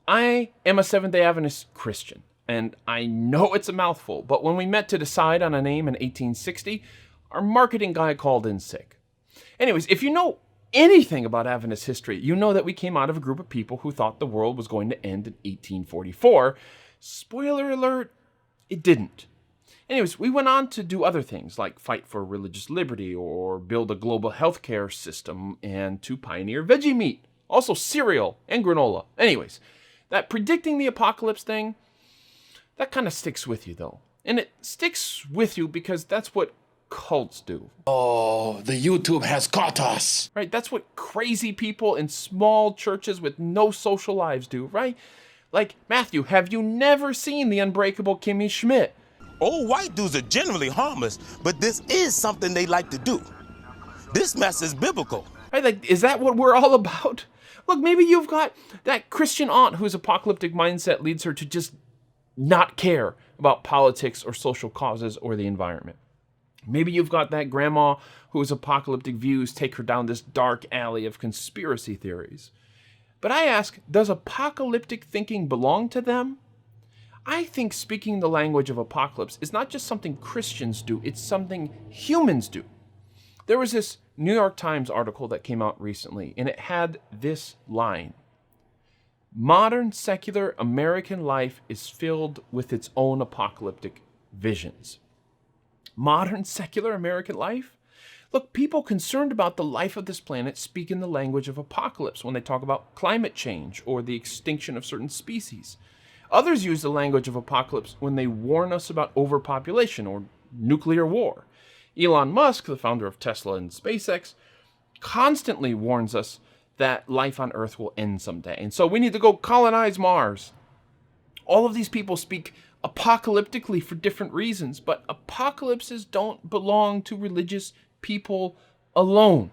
I am a Seventh-day Adventist Christian, and I know it's a mouthful, but when we met to decide on a name in 1860, our marketing guy called in sick. Anyways, if you know anything about Adventist history, you know that we came out of a group of people who thought the world was going to end in 1844. Spoiler alert, it didn't. Anyways, we went on to do other things like fight for religious liberty or build a global healthcare system and to pioneer veggie meat, also cereal and granola. Anyways, that predicting the apocalypse thing, that kind of sticks with you though. And it sticks with you because that's what cults do. Oh, the YouTube has caught us. Right? That's what crazy people in small churches with no social lives do, right? Like, Matthew, have you never seen the unbreakable Kimmy Schmidt? Old white dudes are generally harmless, but this is something they like to do. This mess is biblical. Right? Like, is that what we're all about? Look, maybe you've got that Christian aunt whose apocalyptic mindset leads her to just not care about politics or social causes or the environment. Maybe you've got that grandma whose apocalyptic views take her down this dark alley of conspiracy theories. But I ask, does apocalyptic thinking belong to them? I think speaking the language of apocalypse is not just something Christians do, it's something humans do. There was this New York Times article that came out recently, and it had this line: modern secular American life is filled with its own apocalyptic visions. Modern secular American life? Look, people concerned about the life of this planet speak in the language of apocalypse when they talk about climate change or the extinction of certain species. Others use the language of apocalypse when they warn us about overpopulation or nuclear war. Elon Musk, the founder of Tesla and SpaceX, constantly warns us that life on Earth will end someday, and so we need to go colonize Mars. All of these people speak apocalyptically for different reasons, but apocalypses don't belong to religious people alone.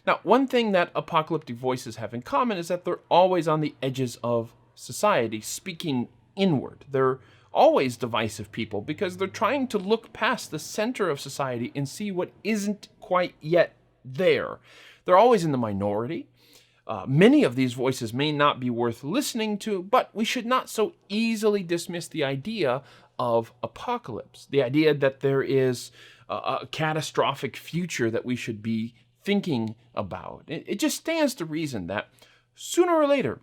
Now, one thing that apocalyptic voices have in common is that they're always on the edges of society, speaking inward. They're always divisive people because they're trying to look past the center of society and see what isn't quite yet there. They're always in the minority. Many of these voices may not be worth listening to, but we should not so easily dismiss the idea of apocalypse, the idea that there is a catastrophic future that we should be thinking about. It just stands to reason that sooner or later,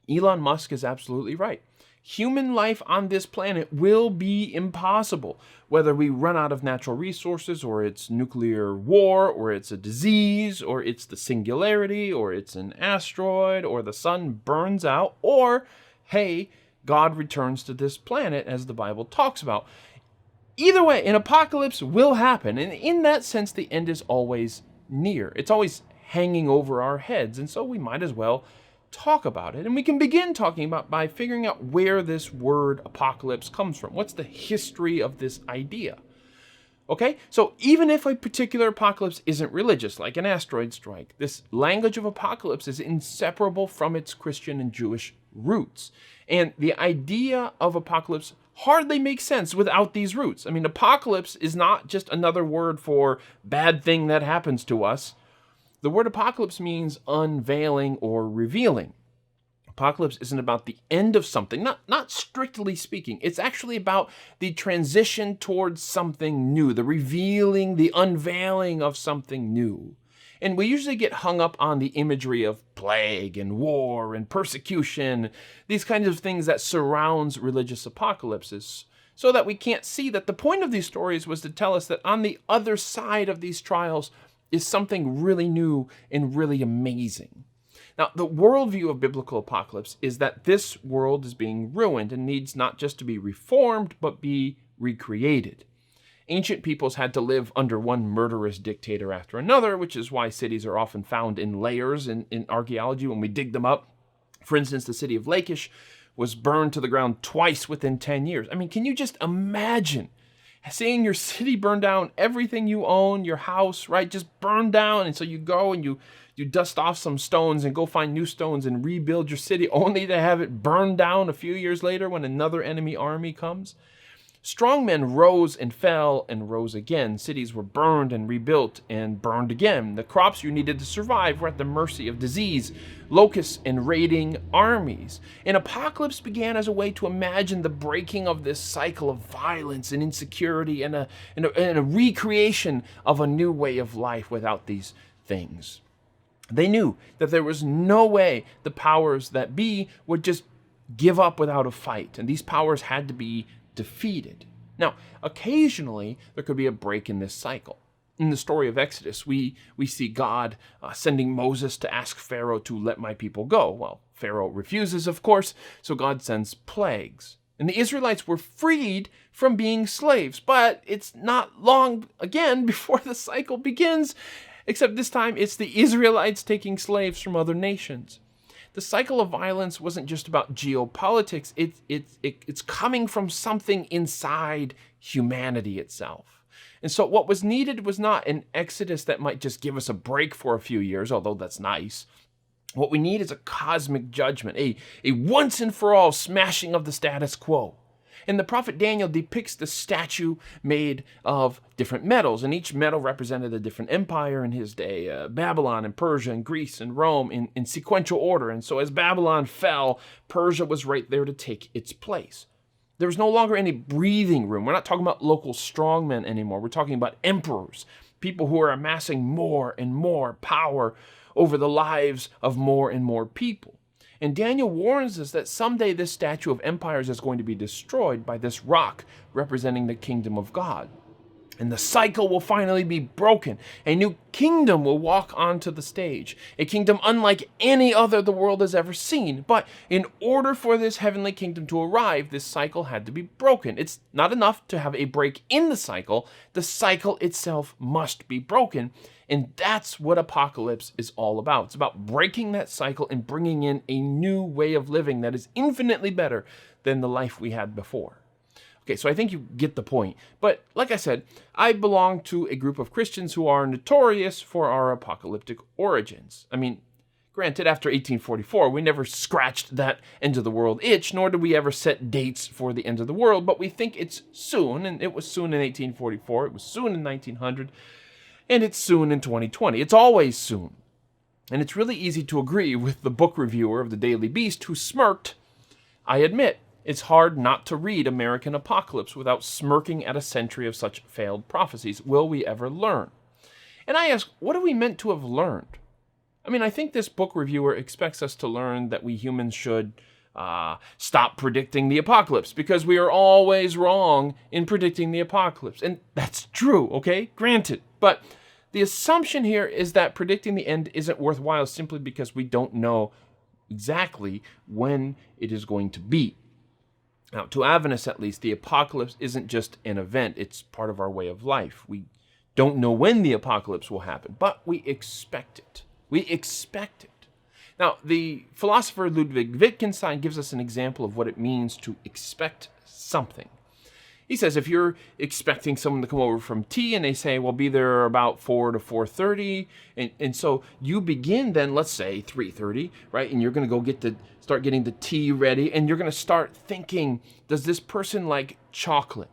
Elon Musk is absolutely right. Human life on this planet will be impossible, whether we run out of natural resources, or it's nuclear war, or it's a disease, or it's the singularity, or it's an asteroid, or the sun burns out, or, hey, God returns to this planet, as the Bible talks about. Either way, an apocalypse will happen, and in that sense, the end is always near. It's always hanging over our heads, and so we might as well talk about it. And we can begin talking about by figuring out where this word apocalypse comes from. What's the history of this idea? Okay, so even if a particular apocalypse isn't religious, like an asteroid strike, this language of apocalypse is inseparable from its Christian and Jewish roots. And the idea of apocalypse hardly makes sense without these roots. I mean, apocalypse is not just another word for bad thing that happens to us. The word apocalypse means unveiling or revealing. Apocalypse isn't about the end of something, not strictly speaking. It's actually about the transition towards something new, the revealing, the unveiling of something new. And we usually get hung up on the imagery of plague and war and persecution, these kinds of things that surrounds religious apocalypses, so that we can't see that the point of these stories was to tell us that on the other side of these trials is something really new and really amazing. Now, the worldview of biblical apocalypse is that this world is being ruined and needs not just to be reformed, but be recreated. Ancient peoples had to live under one murderous dictator after another, which is why cities are often found in layers in archaeology when we dig them up. For instance, the city of Lachish was burned to the ground twice within 10 years. I mean, can you just imagine seeing your city burn down, everything you own, your house, right, just burn down, and so you go and you dust off some stones and go find new stones and rebuild your city, only to have it burned down a few years later when another enemy army comes? Strong men rose and fell and rose again. Cities were burned and rebuilt and burned again. The crops you needed to survive were at the mercy of disease, locusts, and raiding armies. An apocalypse began as a way to imagine the breaking of this cycle of violence and insecurity and a recreation of a new way of life without these things. They knew that there was no way the powers that be would just give up without a fight, and these powers had to be defeated. Now, occasionally, there could be a break in this cycle. In the story of Exodus, we see God sending Moses to ask Pharaoh to let my people go. Well, Pharaoh refuses, of course, so God sends plagues. And the Israelites were freed from being slaves, but it's not long again before the cycle begins, except this time it's the Israelites taking slaves from other nations. The cycle of violence wasn't just about geopolitics. It's coming from something inside humanity itself. And so what was needed was not an exodus that might just give us a break for a few years, although that's nice. What we need is a cosmic judgment, a once and for all smashing of the status quo. And the prophet Daniel depicts the statue made of different metals, and each metal represented a different empire in his day, Babylon and Persia and Greece and Rome in sequential order. And so as Babylon fell, Persia was right there to take its place. There was no longer any breathing room. We're not talking about local strongmen anymore. We're talking about emperors, people who are amassing more and more power over the lives of more and more people. And Daniel warns us that someday this statue of empires is going to be destroyed by this rock representing the kingdom of God. And the cycle will finally be broken. A new kingdom will walk onto the stage, a kingdom unlike any other the world has ever seen. But in order for this heavenly kingdom to arrive, this cycle had to be broken. It's not enough to have a break in the cycle itself must be broken. And that's what apocalypse is all about. It's about breaking that cycle and bringing in a new way of living that is infinitely better than the life we had before. Okay, so I think you get the point. But like I said, I belong to a group of Christians who are notorious for our apocalyptic origins. I mean, granted, after 1844, we never scratched that end of the world itch, nor did we ever set dates for the end of the world, but we think it's soon, and it was soon in 1844, it was soon in 1900, and it's soon in 2020. It's always soon. And it's really easy to agree with the book reviewer of the Daily Beast who smirked. I admit, it's hard not to read American Apocalypse without smirking at a century of such failed prophecies. Will we ever learn? And I ask, what are we meant to have learned? I mean, I think this book reviewer expects us to learn that we humans should stop predicting the apocalypse because we are always wrong in predicting the apocalypse. And that's true, okay? Granted. But the assumption here is that predicting the end isn't worthwhile simply because we don't know exactly when it is going to be. Now, to Adventists at least, the apocalypse isn't just an event, it's part of our way of life. We don't know when the apocalypse will happen, but we expect it. We expect it. Now, the philosopher Ludwig Wittgenstein gives us an example of what it means to expect something. He says if you're expecting someone to come over from tea and they say, well, be there about 4 to 4:30, and so you begin then, let's say 3:30, right? And you're going to go start getting the tea ready, and you're going to start thinking, does this person like chocolate?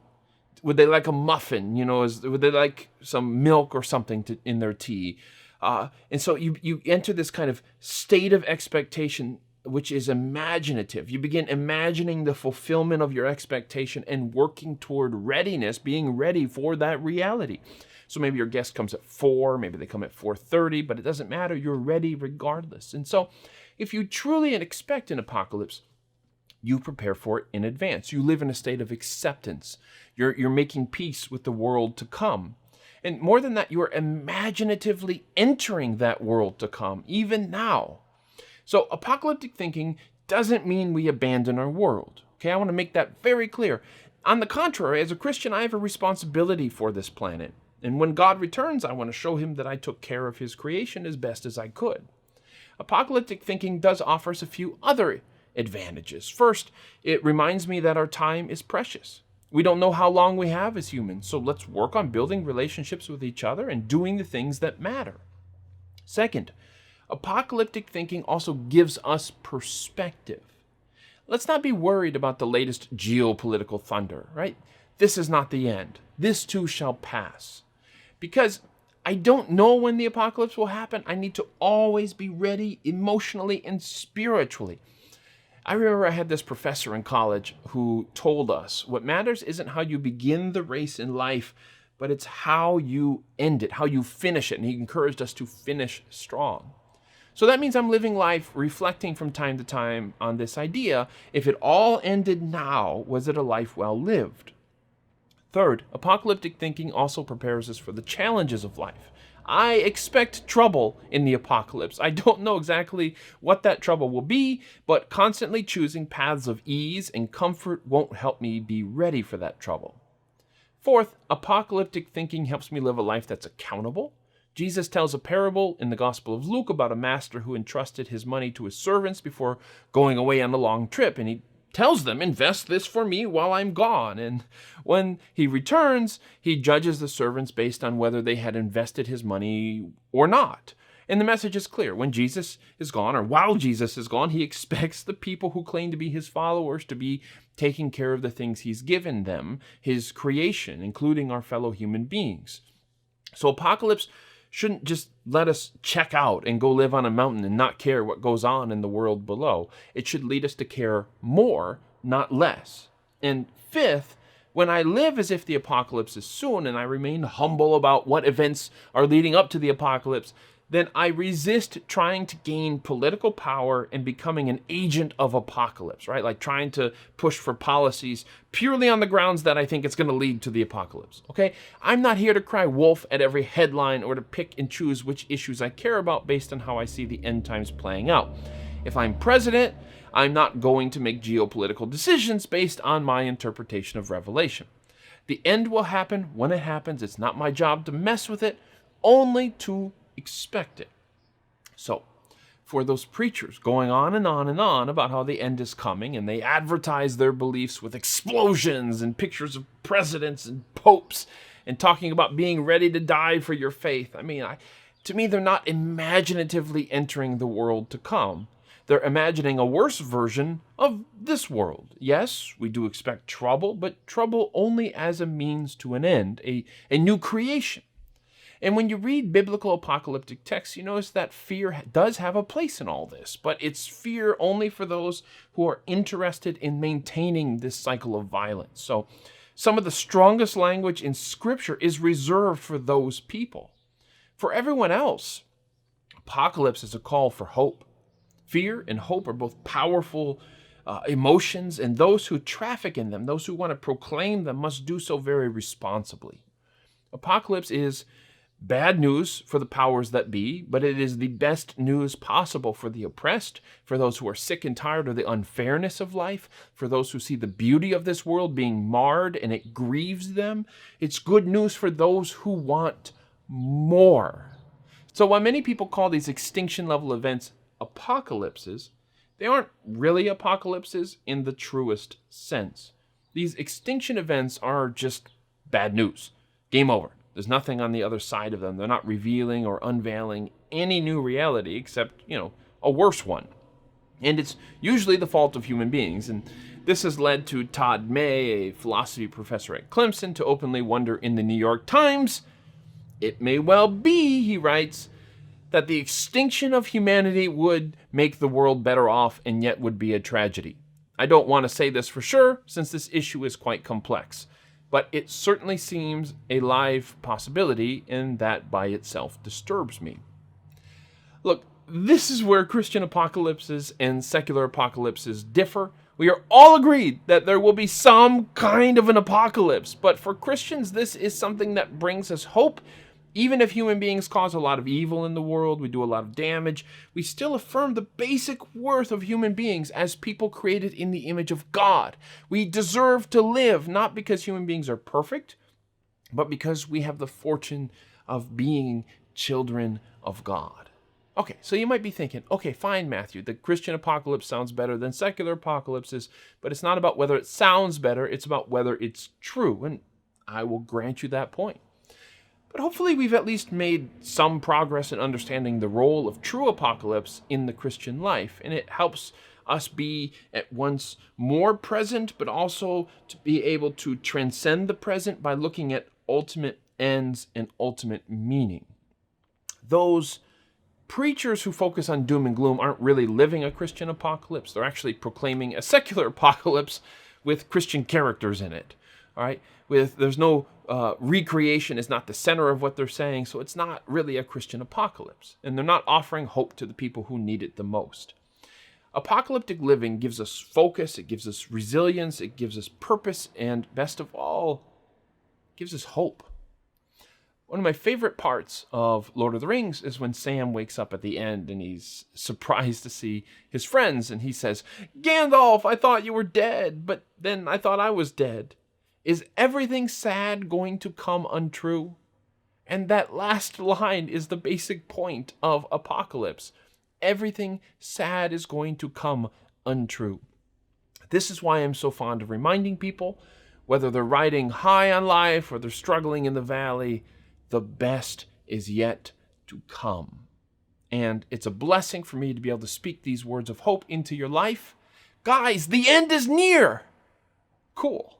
Would they like a muffin? Would they like some milk or something in their tea? And so you enter this kind of state of expectation, which is imaginative. You begin imagining the fulfillment of your expectation and working toward readiness, being ready for that reality. So maybe your guest comes at 4, maybe they come at 4:30, but it doesn't matter. You're ready regardless. And so if you truly expect an apocalypse, you prepare for it in advance. You live in a state of acceptance. You're making peace with the world to come. And more than that, you are imaginatively entering that world to come, even now. So apocalyptic thinking doesn't mean we abandon our world. Okay, I want to make that very clear. On the contrary, as a Christian, I have a responsibility for this planet. And when God returns, I want to show him that I took care of his creation as best as I could. Apocalyptic thinking does offer us a few other advantages. First, it reminds me that our time is precious. We don't know how long we have as humans, so let's work on building relationships with each other and doing the things that matter. Second, apocalyptic thinking also gives us perspective. Let's not be worried about the latest geopolitical thunder, right? this is not the end. This too shall pass. Because I don't know when the apocalypse will happen, I need to always be ready emotionally and spiritually. I remember I had this professor in college who told us what matters isn't how you begin the race in life, but it's how you end it, how you finish it. And he encouraged us to finish strong. So that means I'm living life reflecting from time to time on this idea. If it all ended now, was it a life well lived? Third, apocalyptic thinking also prepares us for the challenges of life. I expect trouble in the apocalypse. I don't know exactly what that trouble will be, but constantly choosing paths of ease and comfort won't help me be ready for that trouble. Fourth, apocalyptic thinking helps me live a life that's accountable. Jesus tells a parable in the Gospel of Luke about a master who entrusted his money to his servants before going away on a long trip, and he tells them, invest this for me while I'm gone. And when he returns, he judges the servants based on whether they had invested his money or not. And the message is clear. When Jesus is gone, or while Jesus is gone, he expects the people who claim to be his followers to be taking care of the things he's given them, his creation, including our fellow human beings. So apocalypse shouldn't just let us check out and go live on a mountain and not care what goes on in the world below. It should lead us to care more, not less. And fifth, when I live as if the apocalypse is soon and I remain humble about what events are leading up to the apocalypse, then I resist trying to gain political power and becoming an agent of apocalypse, right? Like trying to push for policies purely on the grounds that I think it's going to lead to the apocalypse, okay? I'm not here to cry wolf at every headline or to pick and choose which issues I care about based on how I see the end times playing out. If I'm president, I'm not going to make geopolitical decisions based on my interpretation of Revelation. The end will happen when it happens. It's not my job to mess with it, only to expect it. So, for those preachers going on and on and on about how the end is coming, and they advertise their beliefs with explosions and pictures of presidents and popes and talking about being ready to die for your faith, to me, they're not imaginatively entering the world to come. They're imagining a worse version of this world. Yes, we do expect trouble, but trouble only as a means to an end, a new creation. And when you read biblical apocalyptic texts, you notice that fear does have a place in all this, but it's fear only for those who are interested in maintaining this cycle of violence. So some of the strongest language in Scripture is reserved for those people. For everyone else, apocalypse is a call for hope. Fear and hope are both powerful emotions, and those who traffic in them, those who want to proclaim them, must do so very responsibly. Apocalypse is bad news for the powers that be, but it is the best news possible for the oppressed, for those who are sick and tired of the unfairness of life, for those who see the beauty of this world being marred and it grieves them. It's good news for those who want more. So while many people call these extinction level events apocalypses, they aren't really apocalypses in the truest sense. These extinction events are just bad news. Game over. There's nothing on the other side of them. They're not revealing or unveiling any new reality except, a worse one. And it's usually the fault of human beings. And this has led to Todd May, a philosophy professor at Clemson, to openly wonder in the New York Times, it may well be, he writes, that the extinction of humanity would make the world better off and yet would be a tragedy. I don't want to say this for sure, since this issue is quite complex. But it certainly seems a live possibility, and that by itself disturbs me. Look, this is where Christian apocalypses and secular apocalypses differ. We are all agreed that there will be some kind of an apocalypse, but for Christians, this is something that brings us hope. Even if human beings cause a lot of evil in the world, we do a lot of damage, we still affirm the basic worth of human beings as people created in the image of God. We deserve to live, not because human beings are perfect, but because we have the fortune of being children of God. Okay, so you might be thinking, okay, fine, Matthew, the Christian apocalypse sounds better than secular apocalypses, but it's not about whether it sounds better, it's about whether it's true, and I will grant you that point. But hopefully we've at least made some progress in understanding the role of true apocalypse in the Christian life, and it helps us be at once more present, but also to be able to transcend the present by looking at ultimate ends and ultimate meaning. Those preachers who focus on doom and gloom aren't really living a Christian apocalypse. They're actually proclaiming a secular apocalypse with Christian characters in it. All right, there's no recreation is not the center of what they're saying, so it's not really a Christian apocalypse, and they're not offering hope to the people who need it the most. Apocalyptic living gives us focus, it gives us resilience, it gives us purpose, and best of all, it gives us hope. One of my favorite parts of Lord of the Rings is when Sam wakes up at the end and he's surprised to see his friends, and he says, "Gandalf, I thought you were dead, but then I thought I was dead. Is everything sad going to come untrue?" And that last line is the basic point of Apocalypse. Everything sad is going to come untrue. This is why I'm so fond of reminding people, whether they're riding high on life or they're struggling in the valley, the best is yet to come. And it's a blessing for me to be able to speak these words of hope into your life. Guys, the end is near. Cool.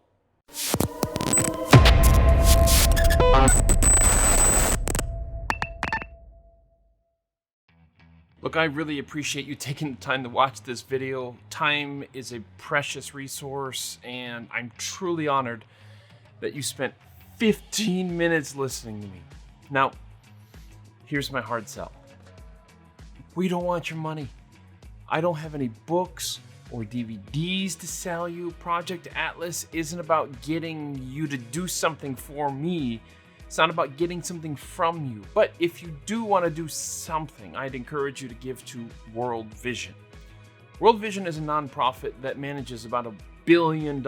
Look, I really appreciate you taking the time to watch this video. Time is a precious resource, and I'm truly honored that you spent 15 minutes listening to me. Now, here's my hard sell. We don't want your money. I don't have any books or DVDs to sell you. Project Atlas isn't about getting you to do something for me. It's not about getting something from you. But if you do want to do something, I'd encourage you to give to World Vision. World Vision is a nonprofit that manages about $1 billion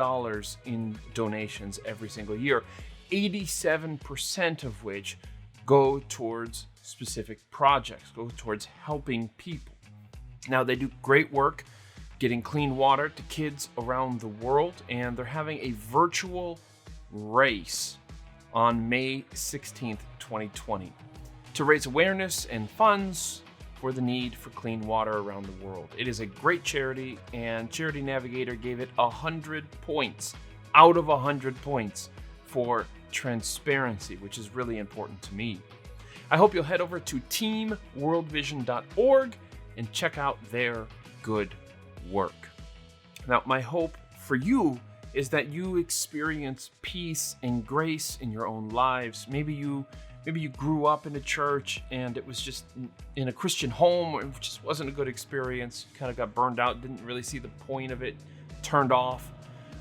in donations every single year, 87% of which go towards specific projects, go towards helping people. Now, they do great work getting clean water to kids around the world, and they're having a virtual race on May 16th, 2020, to raise awareness and funds for the need for clean water around the world. It is a great charity, and Charity Navigator gave it 100 points out of 100 points for transparency, which is really important to me. I hope you'll head over to teamworldvision.org and check out their good work. Now, my hope for you is that you experience peace and grace in your own lives. Maybe you grew up in a church and it was just in a Christian home, it just wasn't a good experience. You kind of got burned out, didn't really see the point of it, turned off.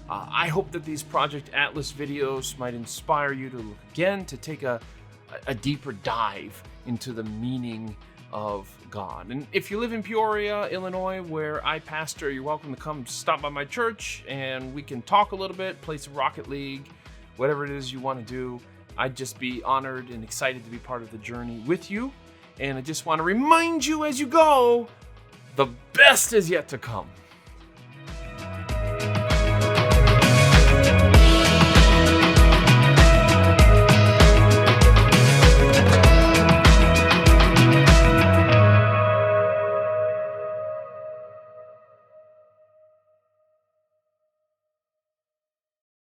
I hope that these Project Atlas videos might inspire you to look again, to take a deeper dive into the meaning of God. And if you live in Peoria, Illinois, where I pastor, you're welcome to come stop by my church and we can talk a little bit, play some Rocket League, whatever it is you want to do. I'd just be honored and excited to be part of the journey with you. And I just want to remind you as you go, the best is yet to come.